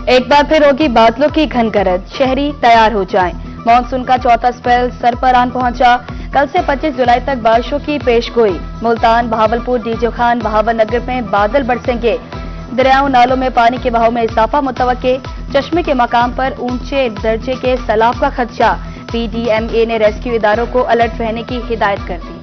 एक बार फिर होगी बादलों की घन गरज, शहरी तैयार हो जाएं। मानसून का चौथा स्पेल सर पर आन पहुंचा। कल से 25 जुलाई तक बारिशों की पेशगोई। मुल्तान, बहावलपुर, डीजो खान, बहावलनगर में बादल बरसेंगे। दरियाओं नालों में पानी के बहाव में इजाफा मुतवक्के। चश्मे के मकाम पर ऊंचे दर्जे के सैलाब का खदशा। पीडीएमए ने रेस्क्यू इदारों को अलर्ट रहने की हिदायत कर दी।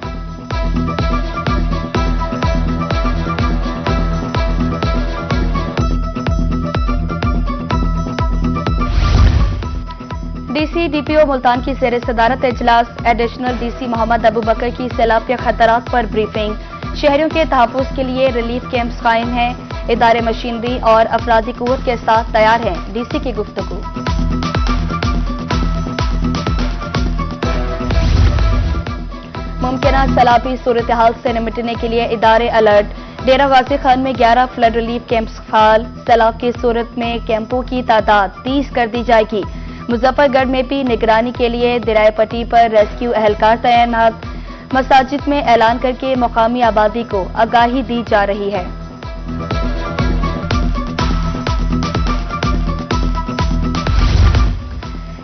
डीसी डीपीओ मुल्तान की ज़ेर सदारत इजलास। एडिशनल डीसी मोहम्मद अबू बकर की सैलाब के खतरात पर ब्रीफिंग। शहरियों के तहफ़्फ़ुज़ के लिए रिलीफ कैंप्स कायम हैं। इदारे मशीनरी और अफरादी कुव्वत के साथ तैयार हैं। डीसी की गुफ्तगू। मुमकिना सैलाबी सूरत हाल से निपटने के लिए इदारे अलर्ट। डेरा गाजी खान में 11 फ्लड रिलीफ कैंप्स फाल। सैलाब की सूरत में कैंपों की तादाद 30 कर दी जाएगी। मुजफ्फरगढ़ में भी निगरानी के लिए दरियाई पट्टी पर रेस्क्यू एहलकार तैनात। मसाजिद में ऐलान करके मकामी आबादी को आगाही दी जा रही है।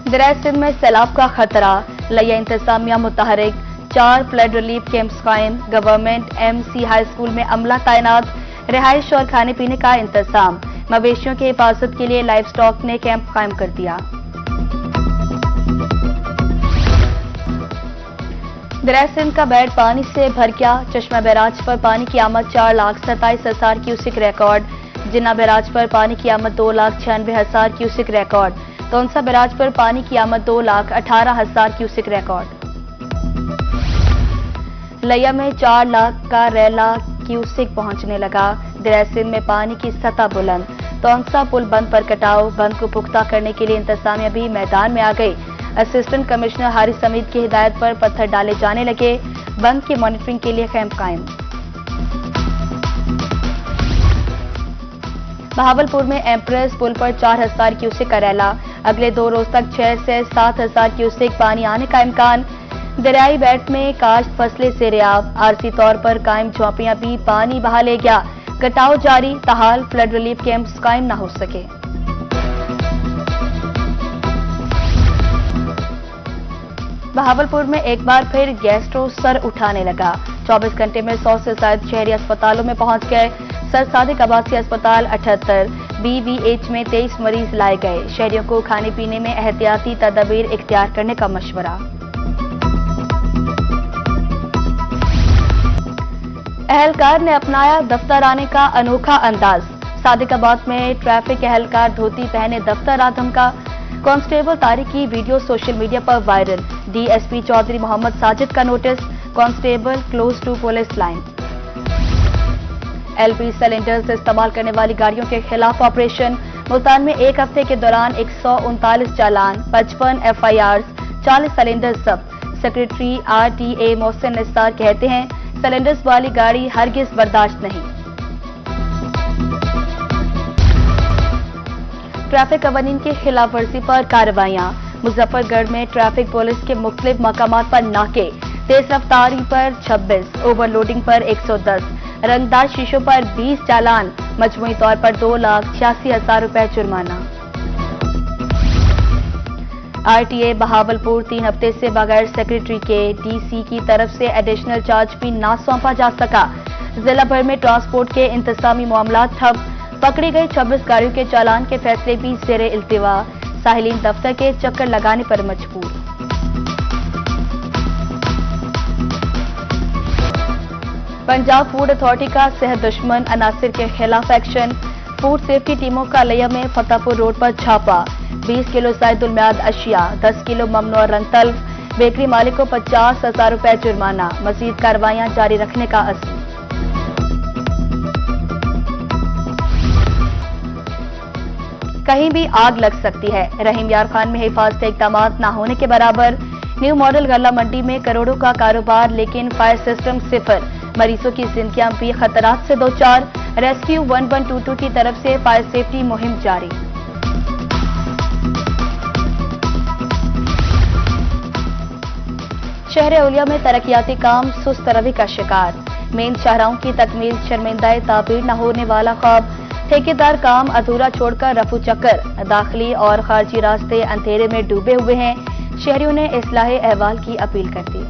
दरियाई सिंध में सैलाब का खतरा। लिया इंतजामिया मुतहरिक। 4 फ्लड रिलीफ कैंप्स कायम। गवर्नमेंट एमसी हाई स्कूल में अमला तैनात। रिहाइश और खाने पीने का इंतजाम। मवेशियों की हिफाजत के लिए लाइव स्टॉक ने कैंप कायम कर दिया। दरिया सिंध का बेड पानी से भर गया। चश्मा बैराज पर पानी की आमद 4,27,000 क्यूसिक रिकॉर्ड। जिन्ना बैराज पर पानी की आमद 2,96,000 क्यूसिक रिकॉर्ड। तोनसा बैराज पर पानी की आमद 2,18,000 क्यूसिक रिकॉर्ड। लिया में 4 लाख का रेला क्यूसिक पहुंचने लगा। दरिया सिंध में पानी की सतह बुलंद। तोनसा पुल बंद पर कटाव। बंद को पुख्ता करने के लिए इंतजामिया भी मैदान में आ गई। असिस्टेंट कमिश्नर हारिस हमीद की हिदायत पर पत्थर डाले जाने लगे। बंद की मॉनिटरिंग के लिए कैंप कायम। बहावलपुर में एम्प्रेस पुल पर 4,000 क्यूसेक का रैला। अगले 2 रोज तक 6 से 7,000 क्यूसेक पानी आने का इम्कान। दरियाई बेल्ट में काश्त फसलें सेरेआब। आरसी तौर पर कायम झोंपड़ियां भी पानी बहा ले गया। कटाव जारी। ताहाल फ्लड रिलीफ कैंप्स कायम न हो सके। बहावलपुर में एक बार फिर गैस्ट्रो सर उठाने लगा। 24 घंटे में 100 से ज्यादा शहरी अस्पतालों में पहुंच गए। सर सादिक आबासी अस्पताल 78, बीवीएच में 23 मरीज लाए गए। शहरियों को खाने पीने में एहतियाती तदाबीर इख्तियार करने का मशवरा। एहलकार ने अपनाया दफ्तर आने का अनोखा अंदाज। सादिकाबाद में ट्रैफिक एहलकार धोती पहने दफ्तर आ धमका। कांस्टेबल तारिक की वीडियो सोशल मीडिया पर वायरल। डीएसपी चौधरी मोहम्मद साजिद का notice. Constable close to police line. LP cylinders इस्तेमाल करने वाली गाड़ियों के खिलाफ ऑपरेशन। मुल्तान में एक हफ्ते के दौरान 139 चालान, 55 एफआईआर, 40 सिलेंडर जब्त। सेक्रेटरी आरटीए मोहसिन निसार कहते हैं सिलेंडर्स वाली गाड़ी हरगिज बर्दाश्त नहीं। ट्रैफिक कवानीन की खिलाफ वर्जी पर कार्रवाइयां। मुजफ्फरगढ़ में ट्रैफिक पुलिस के मुख्तलिफ मकामात पर नाके। तेज रफ्तारी पर 26, ओवरलोडिंग पर 110, रंगदार शीशों पर 20 चालान। मजमूई तौर पर 2,86,000 रुपए जुर्माना। आरटीए बहावलपुर 3 हफ्ते से बगैर सेक्रेटरी के। डीसी की तरफ से एडिशनल चार्ज भी ना सौंपा जा सका। जिला भर में ट्रांसपोर्ट के इंतजामी मामला ठप। पकड़ी गई 26 गाड़ियों के चालान के फैसले भी ज़ेरे इल्तिवा। साहिलीन दफ्तर के चक्कर लगाने पर मजबूर। पंजाब फूड अथॉरिटी का सेहत दुश्मन अनासिर के खिलाफ एक्शन। फूड सेफ्टी टीमों का लिया में फतेहपुर रोड पर छापा। 20 किलो जायदुल मियाद अशिया, 10 किलो ममनुआ रंग तल्फ। बेकरी मालिक को 50,000 रुपए जुर्माना। मजीद कार्रवाइयां जारी रखने का अज़्म। कहीं भी आग लग सकती है। रहीम यार खान में हिफाजती इक़दाम न होने के बराबर। न्यू मॉडल गल्ला मंडी में करोड़ों का कारोबार, लेकिन फायर सिस्टम सिफर। मरीजों की जिंदगियां भी खतरात से दो चार। रेस्क्यू 1122 की तरफ से फायर सेफ्टी मुहिम जारी। शहर औलिया में तरक्याती काम सुस्त रवि का शिकार। मेन शाहराहों की तकमील शर्मिंदा ताबीर न होने वाला ख्वाब। ठेकेदार काम अधूरा छोड़कर रफू चक्कर, दाखिली और खारजी रास्ते अंधेरे में डूबे हुए हैं। शहरियों ने इस्लाहे अहवाल की अपील कर दी।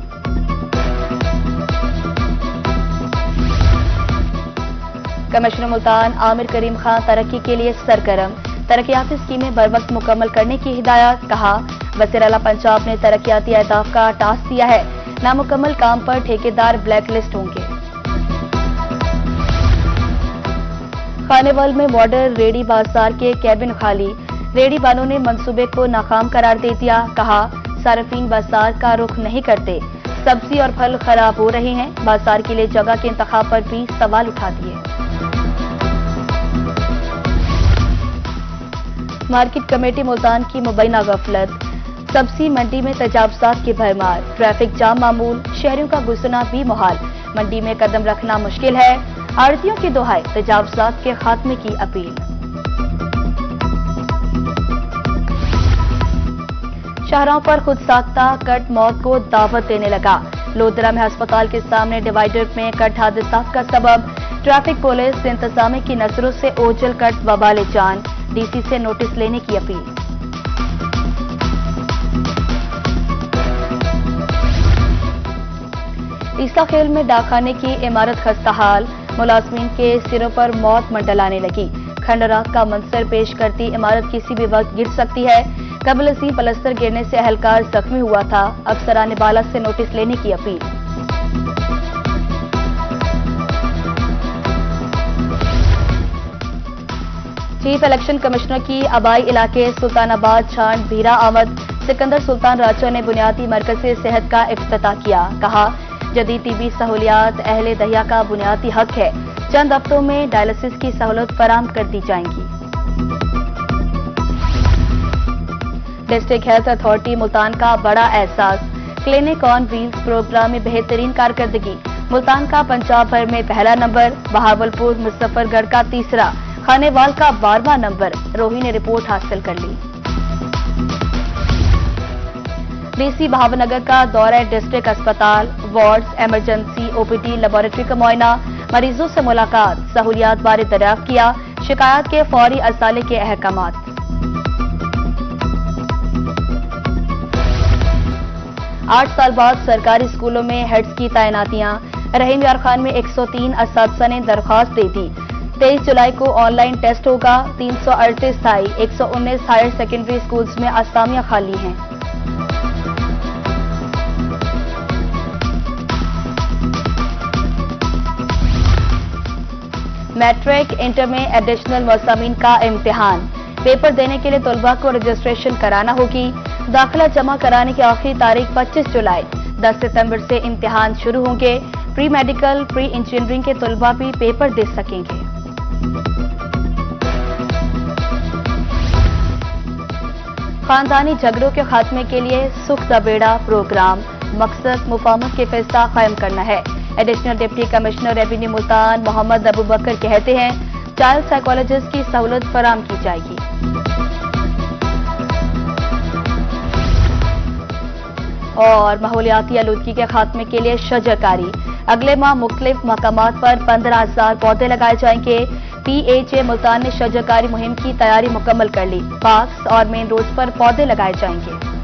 कमिश्नर मुल्तान आमिर करीम खान तरक्की के लिए सरगर्म, तरक्याती स्कीमें बर वक्त मुकम्मल करने की हिदायत। कहा, वज़ीर आला पंजाब ने तरक्याती अहदाफ का टास्क दिया है, नामुकम्मल काम पर ठेकेदार ब्लैक लिस्ट होंगे। खानेवाल में मॉडल रेडी बाजार के कैबिन खाली, रेडी वालों ने मंसूबे को नाकाम करार दे दिया। कहा, सार्फिन बाजार का रुख नहीं करते, सब्जी और फल खराब हो रहे हैं। बाजार के लिए जगह के इंतखाब पर भी सवाल उठा दिए। मार्केट कमेटी मुल्तान की मुबैना गफलत, सब्जी मंडी में तजावुज़ात की भरमार, ट्रैफिक जाम मामूल, शहरियों का गुजरना भी मुहाल, मंडी में कदम रखना मुश्किल है। आड़तियों की दुहाई, तजावुज़ात के खात्मे की अपील। शाहराहों पर खुद साख्ता कट मौत को दावत देने लगा। लोधरा में अस्पताल के सामने डिवाइडर में कट हादसा का सबब, ट्रैफिक पुलिस इंतजामिया की नजरों से ओझल कट वबाले जान, डीसी से नोटिस लेने की अपील। ईसा खेल में डाकखाने की इमारत खस्ताहाल, मुलाजमीन के सिरों पर मौत मंडलाने लगी। खंडरात का मंजर पेश करती इमारत किसी भी वक्त गिर सकती है। कबल अज़ीं पलस्तर गिरने से अहलकार जख्मी हुआ था। अफसरान बाला से नोटिस लेने की अपील। चीफ इलेक्शन कमिश्नर की आबाई इलाके सुल्तानाबाद छांड भीरा आमद, सिकंदर सुल्तान राजा ने बुनियादी मरकज़े सेहत का इफ्तिताह किया। कहा, जदीद टीबी सहूलियात अहले दहिया का बुनियादी हक है। चंद हफ्तों में डायलिसिस की सहूलत फराहम कर दी जाएंगी। डिस्ट्रिक्ट हेल्थ अथॉरिटी मुल्तान का बड़ा एहसास, क्लिनिक ऑन व्हील्स प्रोग्राम में बेहतरीन कारकर्दगी। मुल्तान का पंजाब भर में पहला नंबर, बहावलपुर मुजफ्फरगढ़ का तीसरा, खानेवाल का 12वां नंबर। रोही ने रिपोर्ट हासिल कर ली। डीसी भावनगर का दौरा डिस्ट्रिक्ट अस्पताल, वार्ड्स, इमरजेंसी, ओपीडी, लेबोरेटरी का मुआयना, मरीजों से मुलाकात, सहूलियात बारे दरियाफ्त किया, शिकायत के फौरी असाले के अहकामात। 8 साल बाद सरकारी स्कूलों में हेड्स की तैनातियां, रहीम यार खान में 103 असातिज़ा ने दरख्वास्त दे दी। 23 जुलाई को ऑनलाइन टेस्ट होगा। 338 थाई, 119 हायर सेकेंडरी स्कूल्स में असामियां खाली हैं। मैट्रिक इंटर में एडिशनल मौसमीन का इम्तिहान, पेपर देने के लिए तलबा को रजिस्ट्रेशन कराना होगी। दाखिला जमा कराने की आखिरी तारीख 25 जुलाई। 10 सितंबर से इम्तिहान शुरू होंगे। प्री मेडिकल, प्री इंजीनियरिंग के तलबा भी पेपर दे सकेंगे। खानदानी झगड़ों के खात्मे के लिए सुख दा बेड़ा प्रोग्राम, मकसद मुफाहमत के फैसला कायम करना है। Additional deputy commissioner revenue Multan Mohammad Abu Bakr कहते हैं, चाइल्ड साइकोलॉजिस्ट की सहूलत फराहम की जाएगी। और माहौलियाती आलूदगी के खात्मे के लिए शजरकारी, अगले माह मुख्तलिफ मकामात पर 15,000 पौधे लगाए जाएंगे। PHA मुल्तान ने शजरकारी मुहिम की तैयारी मुकम्मल कर ली। पार्क्स और मेन रोड पर पौधे लगाए जाएंगे।